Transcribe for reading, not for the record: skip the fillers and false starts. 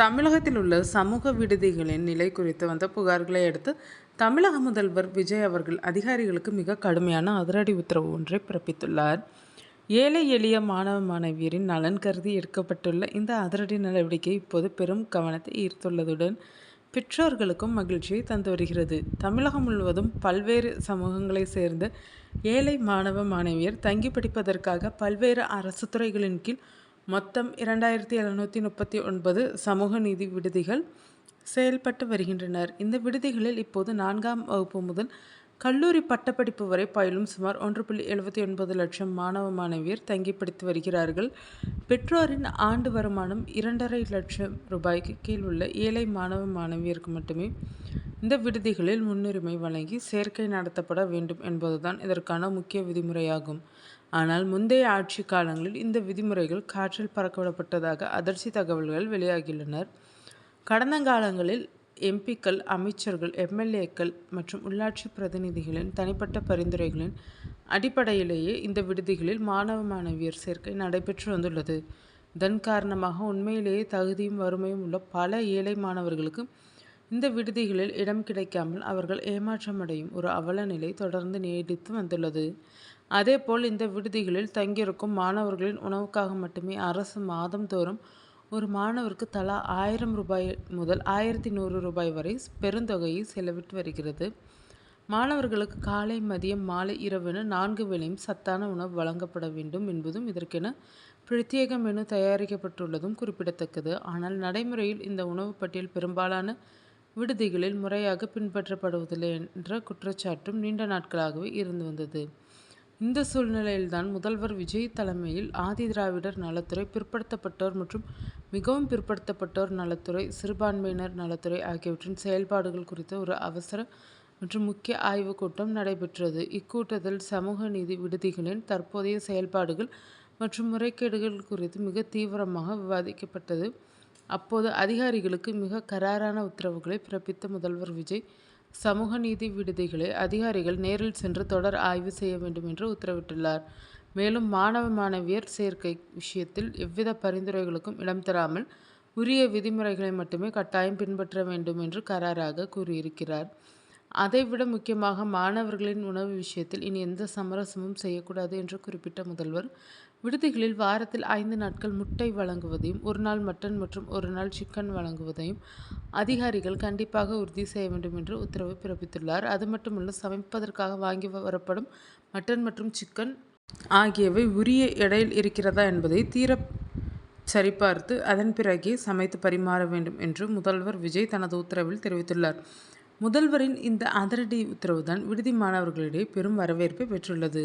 தமிழகத்தில் உள்ள சமூக விடுதிகளின் நிலை குறித்து வந்த புகார்களை அடுத்து தமிழக முதல்வர் விஜய் அவர்கள் அதிகாரிகளுக்கு மிக கடுமையான அதிரடி உத்தரவு ஒன்றை பிறப்பித்துள்ளார். ஏழை எளிய மாணவ மாணவியரின் நலன் கருதி எடுக்கப்பட்டுள்ள இந்த அதிரடி நடவடிக்கை இப்போது பெரும் கவனத்தை ஈர்த்துள்ளதுடன் பெற்றோர்களுக்கும் மகிழ்ச்சியை தந்து வருகிறது. தமிழகம் முழுவதும் பல்வேறு சமூகங்களை சேர்ந்த ஏழை மாணவ மாணவியர் தங்கி படிப்பதற்காக பல்வேறு அரசு துறைகளின் கீழ் மொத்தம் 2739 சமூக நீதி விடுதிகள் செயல்பட்டு வருகின்றனர். இந்த விடுதிகளில் இப்போது 4ஆம் வகுப்பு முதல் கல்லூரி பட்டப்படிப்பு வரை பயிலும் சுமார் 1.79 லட்சம் மாணவ மாணவியர் தங்கி படித்து வருகிறார்கள். பெற்றோரின் ஆண்டு வருமானம் 2.5 லட்சம் ரூபாய்க்கு கீழ் உள்ள ஏழை மாணவ மாணவியருக்கு மட்டுமே இந்த விடுதிகளில் முன்னுரிமை வழங்கி சேர்க்கை நடத்தப்பட வேண்டும் என்பதுதான் இதற்கான முக்கிய விதிமுறையாகும். ஆனால் முந்தைய ஆட்சி காலங்களில் இந்த விதிமுறைகள் காற்றில் பறக்கவிடப்பட்டதாக அதிர்ச்சி தகவல்கள் வெளியாகியுள்ளன. கடந்த காலங்களில் எம்பிக்கள், அமைச்சர்கள், எம்எல்ஏக்கள் மற்றும் உள்ளாட்சி பிரதிநிதிகளின் தனிப்பட்ட பரிந்துரைகளின் அடிப்படையிலேயே இந்த விடுதிகளில் மாணவ மாணவியர் சேர்க்கை நடைபெற்று வந்துள்ளது. இதன் காரணமாக உண்மையிலேயே தகுதியும் வறுமையும் உள்ள பல ஏழை மாணவர்களுக்கு இந்த விடுதிகளில் இடம் கிடைக்காமல் அவர்கள் ஏமாற்றமடையும் ஒரு அவல நிலை தொடர்ந்து நீடித்து வந்துள்ளது. அதேபோல் இந்த விடுதிகளில் தங்கியிருக்கும் மாணவர்களின் உணவுக்காக மட்டுமே அரசு மாதந்தோறும் ஒரு மாணவருக்கு தலா 1000 ரூபாய் முதல் 1100 ரூபாய் வரை பெருந்தொகையை செலவிட்டு வருகிறது. மாணவர்களுக்கு காலை, மதியம், மாலை, இரவென 4 வேளையும் சத்தான உணவு வழங்கப்பட வேண்டும் என்பதும் இதற்கென பிரத்யேக மெனு தயாரிக்கப்பட்டுள்ளதும் குறிப்பிடத்தக்கது. ஆனால் நடைமுறையில் இந்த உணவு பட்டியல் பெரும்பாலான விடுதிகளில் முறையாக பின்பற்றப்படுவதில்லை என்ற குற்றச்சாட்டும் நீண்ட நாட்களாகவே இருந்து வந்தது. இந்த சூழ்நிலையில்தான் முதல்வர் விஜய் தலைமையில் ஆதி திராவிடர் நலத்துறை, பிற்படுத்தப்பட்டோர் மற்றும் மிகவும் பிற்படுத்தப்பட்டோர் நலத்துறை, சிறுபான்மையினர் நலத்துறை ஆகியவற்றின் செயல்பாடுகள் குறித்த ஒரு அவசர மற்றும் முக்கிய ஆய்வுக் கூட்டம் நடைபெற்றது. இக்கூட்டத்தில் சமூக நீதி விடுதிகளின் தற்போதைய செயல்பாடுகள் மற்றும் முறைகேடுகள் குறித்து மிக தீவிரமாக விவாதிக்கப்பட்டது. அப்போது அதிகாரிகளுக்கு மிக கராரான உத்தரவுகளை பிறப்பித்த முதல்வர் விஜய், சமூக நீதி விடுதிகளை அதிகாரிகள் நேரில் சென்று தொடர் ஆய்வு செய்ய வேண்டும் என்று உத்தரவிட்டுள்ளார். மேலும் மாணவ மாணவியர் சேர்க்கை விஷயத்தில் எவ்வித பரிந்துரைகளுக்கும் இடம் தராமல் உரிய விதிமுறைகளை மட்டுமே கட்டாயம் பின்பற்ற வேண்டும் என்று கராராக கூறியிருக்கிறார். அதைவிட முக்கியமாக மாணவர்களின் உணவு விஷயத்தில் இனி எந்த சமரசமும் செய்யக்கூடாது என்று குறிப்பிட்ட முதல்வர், விடுதிகளில் வாரத்தில் 5 நாட்கள் முட்டை வழங்குவதையும், ஒரு நாள் மட்டன் மற்றும் ஒரு நாள் சிக்கன் வழங்குவதையும் அதிகாரிகள் கண்டிப்பாக உறுதி செய்ய வேண்டும் என்று உத்தரவு பிறப்பித்துள்ளார். அது மட்டுமல்ல, சமைப்பதற்காக வாங்கி வரப்படும் மட்டன் மற்றும் சிக்கன் ஆகியவை உரிய எடையில் இருக்கிறதா என்பதை சரிபார்த்து அதன் பிறகே சமைத்து பரிமாற வேண்டும் என்று முதல்வர் விஜய் தனது உத்தரவில் தெரிவித்துள்ளார். முதல்வரின் இந்த அதிரடி உத்தரவுதான் விடுதி மாணவர்களிடையே பெரும் வரவேற்பை பெற்றுள்ளது.